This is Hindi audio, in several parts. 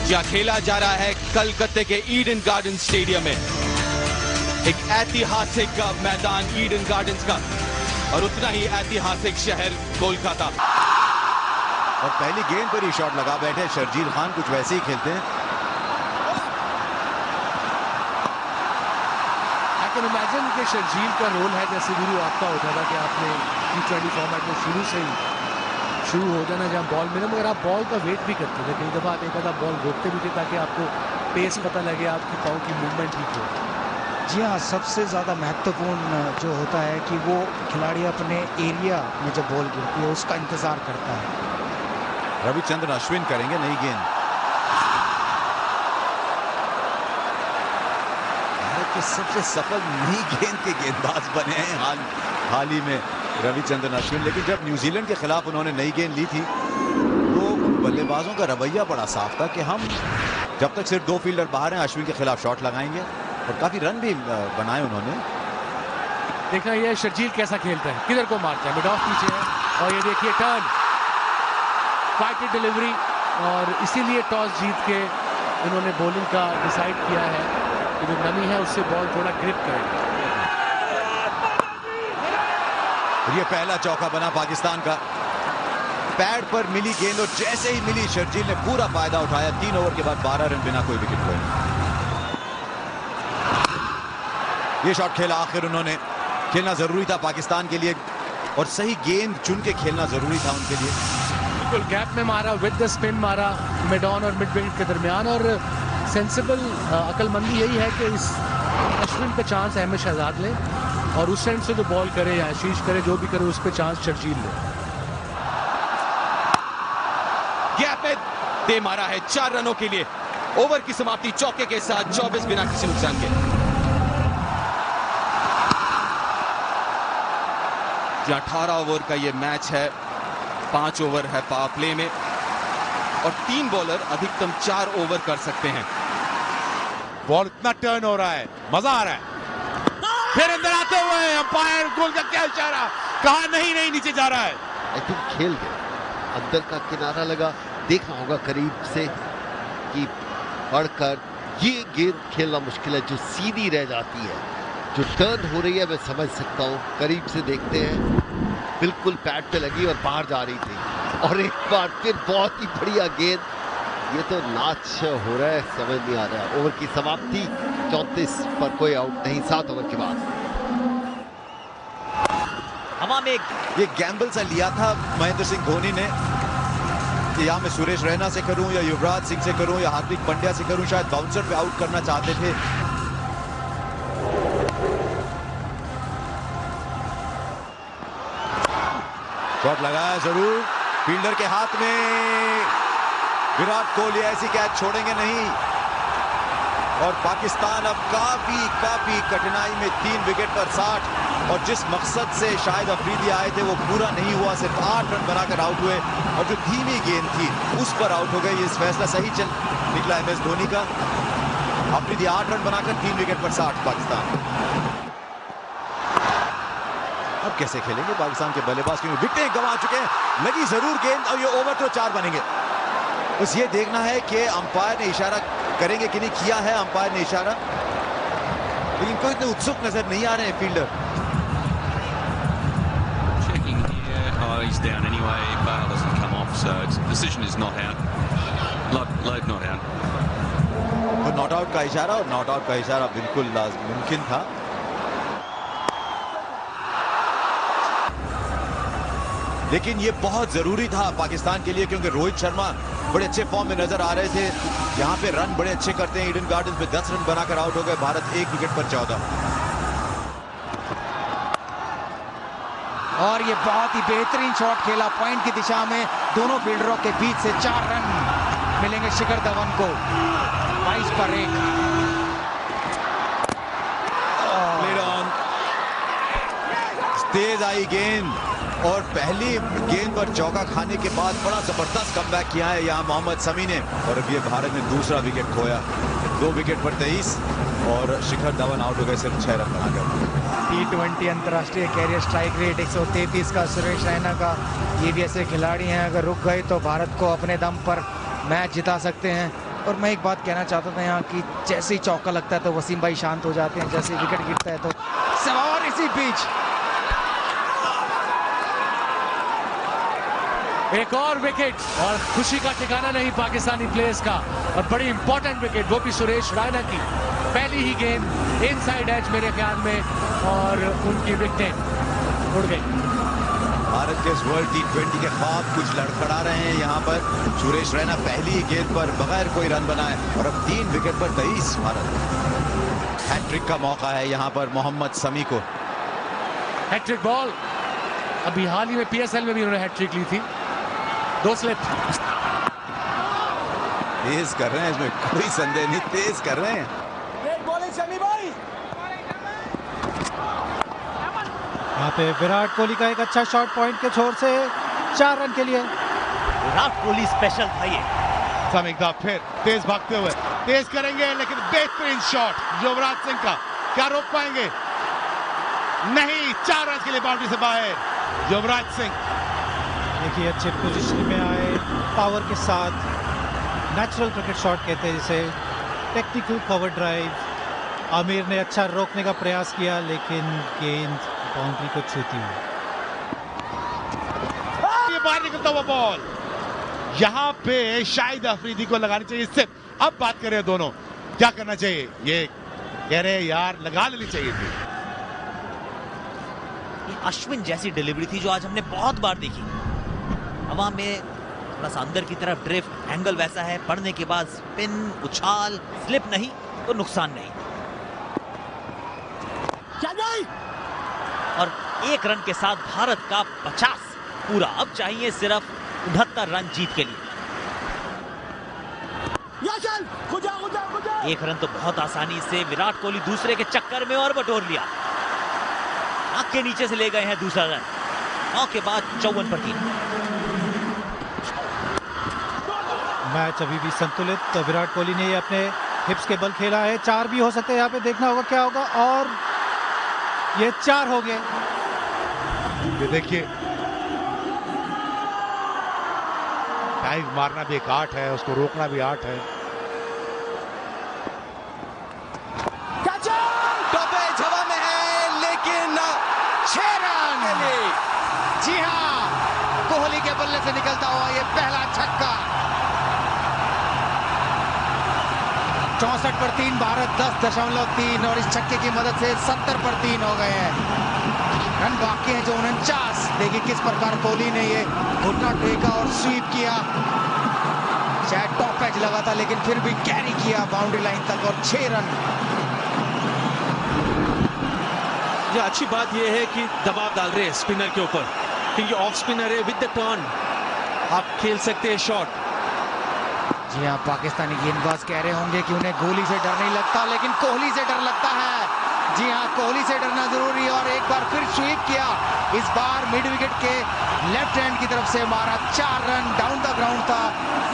जहां खेला जा रहा है कलकत्ते के ईडन गार्डन स्टेडियम में। एक ऐतिहासिक मैदान ईडन गार्डन्स का और उतना ही ऐतिहासिक शहर कोलकाता। और पहली गेंद पर ही शॉट लगा बैठे शर्जील खान, कुछ वैसे ही खेलते हैं। आई कैन इमेजिन कि शर्जील का रोल है जैसे गुरु आपका होता था कि आपने T20 फॉर्मेट में शुरू से ही शुरू हो जाना जहां बॉल मिले, मगर आप बॉल का वेट भी करते थे। कई दफा आप एक आधा बॉल रोकते भी थे ताकि आपको पेस पता लगे, आपके पाँव की मूवमेंट ठीक हो। जी हाँ, सबसे ज़्यादा महत्वपूर्ण जो होता है कि वो खिलाड़ी अपने एरिया में जब बॉल गिरती है उसका इंतज़ार करता है। रविचंद्रन अश्विन करेंगे नई गेंद। भारत के सबसे सफल नई गेंद के गेंदबाज बने हैं हाल ही में रविचंद्रन अश्विन। लेकिन जब न्यूजीलैंड के खिलाफ उन्होंने नई गेंद ली थी तो बल्लेबाजों का रवैया बड़ा साफ था कि हम जब तक सिर्फ 2 फील्डर बाहर हैं अश्विन के खिलाफ शॉट लगाएंगे, और काफी रन भी बनाए उन्होंने। देखना ये शर्जील कैसा खेलता है, किधर को मारता है। मिड ऑफ पीछे है और ये देखिए टर्न, फाइटेड डिलीवरी, और इसीलिए टॉस जीत के इन्होंने बॉलिंग का डिसाइड किया है कि जो नमी है उससे बॉल थोड़ा ग्रिप करेगा। ये पहला चौका बना पाकिस्तान का। पैड पर मिली गेंद और जैसे ही मिली शर्जील ने पूरा फायदा उठाया। 3 ओवर के बाद 12 रन बिना कोई विकेट खोए। ये शॉट खेला आखिर उन्होंने, खेलना जरूरी था पाकिस्तान के लिए और सही गेंद चुन के खेलना जरूरी था उनके लिए। बिल्कुल गैप में मारा, विद द स्पिन मारा मिड ऑन और मिड विकेट के दरमियान। और सेंसिबल अकलमंदी यही है कि इस अश्विन का चांस अहमद शहजाद ले और उस एंड से जो बॉल करे या आशीष करे, जो भी करे, उस पर चांस शर्जील ले। गैप में दे मारा है 4 रनों के लिए। ओवर की समाप्ति चौके के साथ 24 बिना किसी नुकसान के। जहां 18 ओवर का ये मैच है, 5 ओवर है पावर प्ले में और 3 बॉलर अधिकतम 4 ओवर कर सकते हैं। बॉल इतना टर्न हो रहा है, मजा आ रहा है। फिर अंदर आते हुए अंपायर गोल का क्या इशारा, कहा नहीं नीचे जा रहा है। आई थिंक खेल गया, अंदर का किनारा लगा, देखा होगा करीब से कि पढ़कर ये गेंद खेलना मुश्किल है जो सीधी रह जाती है। जो टर्न हो रही है मैं समझ सकता हूँ, करीब से देखते हैं, बिल्कुल पैड पे लगी और बाहर जा रही थी। और एक बार फिर बहुत ही बढ़िया गेंद। ये तो नाच हो रहा है, समझ नहीं आ रहा। ओवर की समाप्ति 34 पर कोई आउट नहीं, 7 ओवर के बाद। हवा में ये गैम्बल सा लिया था महेंद्र सिंह धोनी ने कि या मैं सुरेश रैना से करूं या युवराज सिंह से करूं या हार्दिक पांड्या से करूं। शायद बाउंसर पे आउट करना चाहते थे। शॉट लगाया जरूर, फील्डर के हाथ में। विराट कोहली ऐसी कैच छोड़ेंगे नहीं और पाकिस्तान अब काफी कठिनाई में 3 विकेट पर 60। और जिस मकसद से शायद अफरीदी आए थे वो पूरा नहीं हुआ, सिर्फ 8 रन बनाकर आउट हुए और जो धीमी गेंद थी उस पर आउट हो गए। ये फैसला सही चल निकला MS धोनी का। अफरीदी 8 रन बनाकर 3 विकेट पर 60 पाकिस्तान। अब कैसे खेलेंगे पाकिस्तान के बल्लेबाज, क्योंकि विकेटें गंवा चुके हैं। लगी जरूर गेंद और ये ओवर तो 4 बनेंगे। बस ये देखना है कि अंपायर ने इशारा करेंगे कि नहीं किया है अंपायर ने इशारा, लेकिन कोई इतने उत्सुक नजर नहीं आ रहे हैं fielder. He's down anyway. Bale doesn't come off, so decision is not out. Load not out. तो नॉट आउट का इशारा, और नॉट आउट का इशारा बिल्कुल मुमकिन था। लेकिन ये बहुत जरूरी था पाकिस्तान के लिए, क्योंकि रोहित शर्मा बड़े अच्छे फॉर्म में नजर आ रहे थे। यहाँ पे रन बड़े अच्छे करते हैं। ईडन गार्डन्स में 10 रन बनाकर आउट हो गए भारत, 1 विकेट पर 14। और ये बहुत ही बेहतरीन शॉट खेला पॉइंट की दिशा में। दोनों फील्डरों के बीच से 4 रन मिलेंगे शिखर धवन को। 22 पर 1। प्लेड ऑन, तेज आई गेंद और पहली गेंद पर चौका खाने के बाद बड़ा जबरदस्त कमबैक किया है यहाँ मोहम्मद शमी ने। और अब ये भारत ने दूसरा विकेट खोया। 2 विकेट पर 23 और शिखर धवन आउट हो गए सिर्फ 6 रन बनाकर। T20 अंतर्राष्ट्रीय कैरियर स्ट्राइक रेट 133 का सुरेश रैना का। ये भी ऐसे खिलाड़ी हैं अगर रुक गए तो भारत को अपने दम पर मैच जिता सकते हैं। और मैं एक बात कहना चाहता था यहाँ कि जैसे ही चौका लगता है तो वसीम भाई शांत हो जाते हैं, जैसे विकेट गिरता है तो सवार इसी बीच एक और विकेट और खुशी का ठिकाना नहीं पाकिस्तानी प्लेयर्स का, और बड़ी इंपॉर्टेंट विकेट, वो भी सुरेश रैना की पहली ही गेंद इनसाइड एज मेरे ख्याल में, और उनकी विकेट उड़ गई। भारत के इस वर्ल्ड T20 के ख्वाब कुछ लड़खड़ा रहे हैं यहाँ पर। सुरेश रैना पहली ही गेंद पर बगैर कोई रन बनाए और अब 3 विकेट पर 23 भारत। हैट्रिक का मौका है यहाँ पर मोहम्मद समी को। हैट्रिक बॉल, अभी हाल ही में PSL में भी उन्होंने हैट्रिक ली थी, 2 स्लिप। तेज कर रहे हैं, इसमें कोई संदेह नहीं, तेज कर रहे हैं। यहाँ पे विराट कोहली का एक अच्छा शॉट पॉइंट के छोर से 4 रन के लिए। विराट कोहली स्पेशल था ये। समीक्षा फिर तेज भागते हुए तेज करेंगे, लेकिन बेहतरीन शॉट युवराज सिंह का, क्या रोक पाएंगे? नहीं, 4 रन के लिए बाउंड्री से बाहर युवराज सिंह। देखिए अच्छे पोजीशन में आए, पावर के साथ, नेचुरल क्रिकेट शॉट कहते हैं जिसे, टेक्निकल कवर ड्राइव। आमिर ने अच्छा रोकने का प्रयास किया लेकिन गेंद बाउंड्री को छूती हुई। ये बाहर निकलता हुआ बॉल, यहां पे शाहिद अफरीदी को लगानी चाहिए सिर्फ। अब बात करें दोनों, क्या करना चाहिए? ये कह रहे हैं यार लगा लेनी चाहिए थी। ये अश्विन जैसी डिलीवरी थी जो आज हमने बहुत बार देखी। हवा में थोड़ा सा अंदर की तरफ ड्रिफ्ट, एंगल वैसा है, पड़ने के बाद स्पिन, उछाल, स्लिप नहीं तो नुकसान नहीं। और 1 रन के साथ भारत का 50 पूरा। अब चाहिए सिर्फ 69 रन जीत के लिए। 1 रन तो बहुत आसानी से विराट कोहली दूसरे के चक्कर में और बटोर लिया। आंख के नीचे से ले गए हैं दूसरा रन। 9 के बाद 54 पर 3। मैच अभी भी संतुलित, तो विराट कोहली ने अपने हिप्स के बल खेला है। 4 भी हो सकते हैं, यहाँ पे देखना होगा क्या होगा, और ये 4 हो गए। ये देखिए डाइव मारना भी एक आर्ट है, उसको रोकना भी आर्ट है। टॉपेज हवा में है लेकिन 6 रन। जी हाँ, कोहली के बल्ले से निकलता हुआ ये पहला छक्का। 64 पर 3, भारत 10.3, और इस छक्के की मदद से 70 पर 3 हो गए हैं। रन बाकी है जो 49। देखिए किस प्रकार कोहली ने ये घुटना टेका और स्वीप किया। शायद टॉप एज लगा था लेकिन फिर भी कैरी किया बाउंड्री लाइन तक, और 6 रन। ये अच्छी बात ये है कि दबाव डाल रहे हैं स्पिनर के ऊपर, क्योंकि ऑफ स्पिनर है, विद द टर्न आप खेल सकते हैं शॉट। जी हाँ, पाकिस्तानी गेंदबाज कह रहे होंगे कि उन्हें गोली से डर नहीं लगता, लेकिन कोहली से डर लगता है। जी हाँ, कोहली से डरना जरूरी है। और एक बार फिर स्वीप किया, इस बार मिड विकेट के लेफ्ट हैंड की तरफ से मारा। 4 रन। डाउन द ग्राउंड था,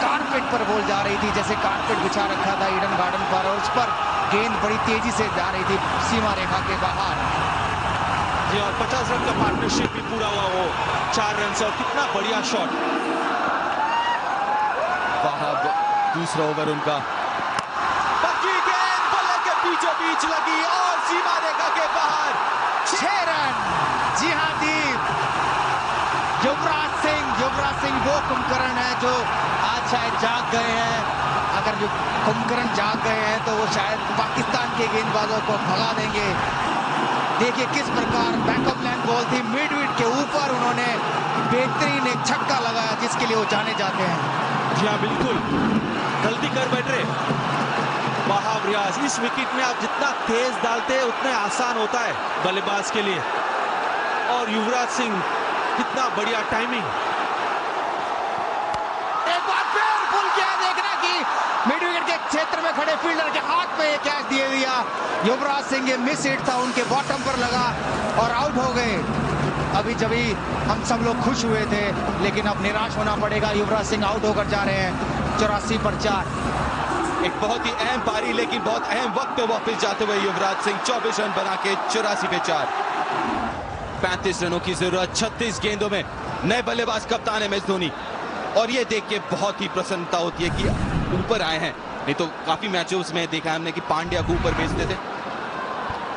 कारपेट पर बॉल जा रही थी, जैसे कारपेट बिछा रखा था ईडन गार्डन पर, और उस पर गेंद बड़ी तेजी से जा रही थी सीमा रेखा के बाहर। जी, और 50 रन का पार्टनरशिप भी पूरा हुआ वो 4 रन से, और कितना बढ़िया शॉट। वहाब दूसरा ओवर उनका, पक्की गेंद बल्ले के बीचों बीच लगी और सीमा रेखा के बाहर। 6 रन। जी हाँ दीप, युवराज सिंह वो कुंभकर्ण है जो आज शायद जाग गए हैं। अगर जो कुंभकर्ण जाग गए हैं तो वो शायद पाकिस्तान के गेंदबाजों को भगा देंगे। देखिए किस प्रकार बैकअप लाइन बॉल थी, मिड विकेट के ऊपर उन्होंने बेहतरीन एक छक्का लगाया जिसके लिए वो जाने जाते हैं। जी हाँ, बिल्कुल गलती कर बैठ रहे वहाब रियाज। इस विकेट में आप जितना तेज डालते हैं उतना आसान होता है बल्लेबाज के लिए। और युवराज सिंह, कितना बढ़िया टाइमिंग। एक बार फिर पुल किया, देखना कि मिड विकेट के क्षेत्र में खड़े फील्डर के हाथ में कैच दे दिया युवराज सिंह। ये मिस हिट था, उनके बॉटम पर लगा और आउट हो गए। अभी जभी हम सब लोग खुश हुए थे, लेकिन अब निराश होना पड़ेगा। युवराज सिंह आउट होकर जा रहे हैं 84 पर 4। एक बहुत ही अहम पारी, लेकिन बहुत अहम वक्त पे वापस जाते हुए युवराज सिंह 24 रन बना के 84 पे 4। 35 रनों की जरूरत 36 गेंदों में। नए बल्लेबाज कप्तान MS धोनी, और ये देख के बहुत ही प्रसन्नता होती है कि ऊपर आए हैं। नहीं तो काफी मैचेस में देखा हमने कि पांड्या को ऊपर भेजते थे।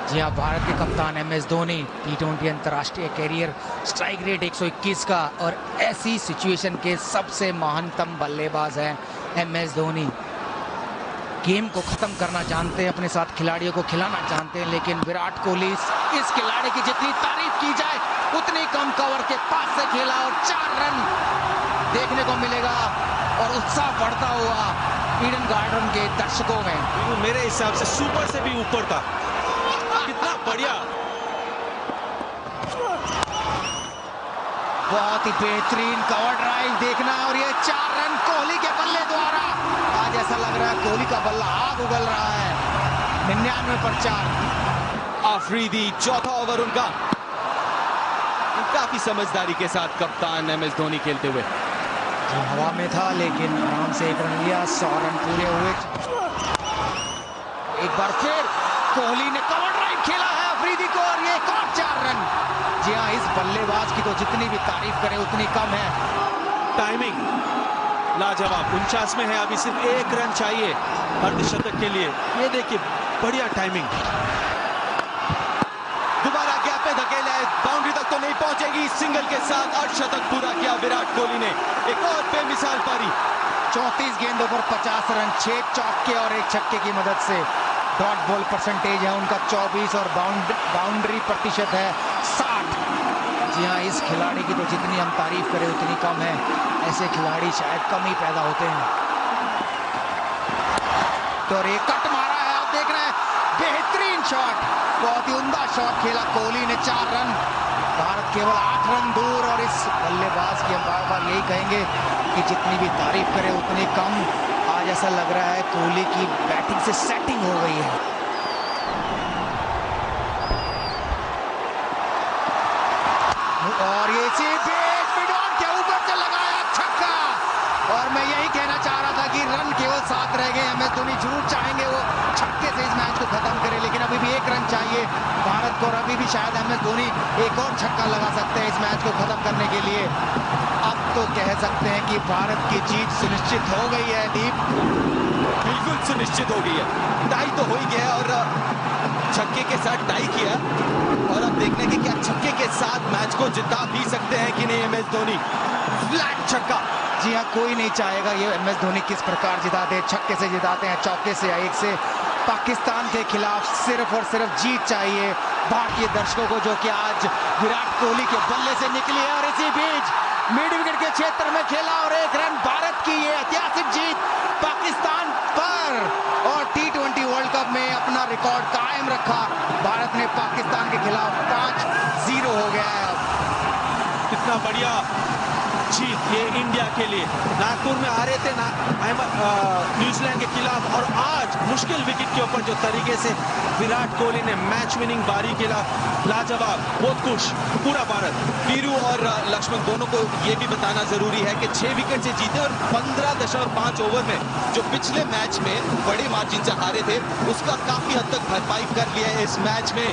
जी हाँ, भारत के कप्तान MS धोनी T20 अंतर्राष्ट्रीय कैरियर स्ट्राइक रेट 121 का और ऐसी सिचुएशन के सबसे महानतम बल्लेबाज हैं MS धोनी। गेम को खत्म करना जानते हैं, अपने साथ खिलाड़ियों को खिलाना जानते हैं, लेकिन विराट कोहली इस खिलाड़ी की जितनी तारीफ की जाए उतनी कम। कवर के पास से खेला और 4 रन देखने को मिलेगा और उत्साह बढ़ता हुआ ईडन गार्डन के दर्शकों में। मेरे हिसाब से सुपर से भी ऊपर था। कितना बढ़िया, बहुत ही बेहतरीन कवर ड्राइव देखना और ये 4 रन कोहली के बल्ले द्वारा। आज ऐसा लग रहा है कोहली का बल्ला आग उगल रहा है। 99 पर 4। आफरीदी चौथा ओवर उनका। काफी समझदारी के साथ कप्तान MS धोनी खेलते हुए। हवा में था लेकिन आराम से 1 रन लिया। 100 रन पूरे हुए। एक बार फिर कोहली ने कवर ड्राइव खेला है अफरीदी को और ये 4 रन। जी हाँ, इस बल्लेबाज की तो जितनी भी तारीफ करें उतनी कम है। टाइमिंग लाजवाब। 49 में है, अभी सिर्फ 1 रन चाहिए अर्धशतक के लिए। ये देखिए बढ़िया टाइमिंग। दोबारा गैप पे धकेला है, बाउंड्री तक तो नहीं पहुंचेगी। सिंगल के साथ अर्धशतक पूरा किया विराट कोहली ने। एक और बेमिसाल पारी। 34 गेंदों पर 50 रन, 6 चौके और 1 छक्के की मदद से। डॉट बॉल परसेंटेज है उनका 24 और बाउंड्री प्रतिशत है 60। जी हाँ, इस खिलाड़ी की तो जितनी हम तारीफ करें उतनी कम है। ऐसे खिलाड़ी शायद कम ही पैदा होते हैं। तो ये कट मारा है, आप देख रहे हैं, बेहतरीन शॉट, बहुत ही उम्दा शॉट खेला कोहली ने। 4 रन, भारत केवल 8 रन दूर। और इस बल्लेबाज की हम बार बार यही कहेंगे कि जितनी भी तारीफ करें उतनी कम। आज ऐसा लग रहा है कोहली की बैटिंग से सेटिंग हो गई है। और ये के ऊपर से लगाया छक्का। और मैं यही कहना चाह रहा था कि रन केवल 7 रह गए। MS धोनी जरूर चाहेंगे वो छक्के से इस मैच को खत्म करे, लेकिन अभी भी 1 रन चाहिए भारत को और अभी भी शायद MS धोनी एक और छक्का लगा सकते हैं इस मैच को खत्म करने के लिए। अब तो कह सकते हैं कि भारत की जीत सुनिश्चित हो गई है। दीप, बिल्कुल सुनिश्चित हो गई है। टाई तो हो ही गया और छक्के के साथ टाई किया और अब देखने की क्या छक्के के साथ मैच को जिता भी सकते हैं कि नहीं MS धोनी। फ्लैट छक्का। जी हाँ, कोई नहीं चाहेगा ये MS धोनी किस प्रकार जिताते हैं। छक्के से जिताते हैं, चौके से या 1 से। पाकिस्तान के खिलाफ सिर्फ और सिर्फ जीत चाहिए भारतीय दर्शकों को, जो कि आज विराट कोहली के बल्ले से निकली है। और इसी बीच मिड विकेट के क्षेत्र में खेला और 1 रन। भारत की ये ऐतिहासिक जीत पाकिस्तान पर और T20 वर्ल्ड कप में अपना रिकॉर्ड कायम रखा। भारत ने पाकिस्तान के खिलाफ 5-0 हो गया है। अब कितना बढ़िया जीत ये इंडिया के लिए। नागपुर में आ रहे थे न्यूजीलैंड के खिलाफ और आज मुश्किल विकेट के ऊपर जो तरीके से विराट कोहली ने मैच विनिंग बारी खेला, लाजवाब। बहुत खुश पूरा भारत। वीरू और लक्ष्मण दोनों को ये भी बताना जरूरी है कि 6 विकेट से जीते और 15.5 ओवर में जो पिछले मैच में बड़े मार्जिन से हारे थे उसका काफी हद तक भरपाई कर लिया है इस मैच में।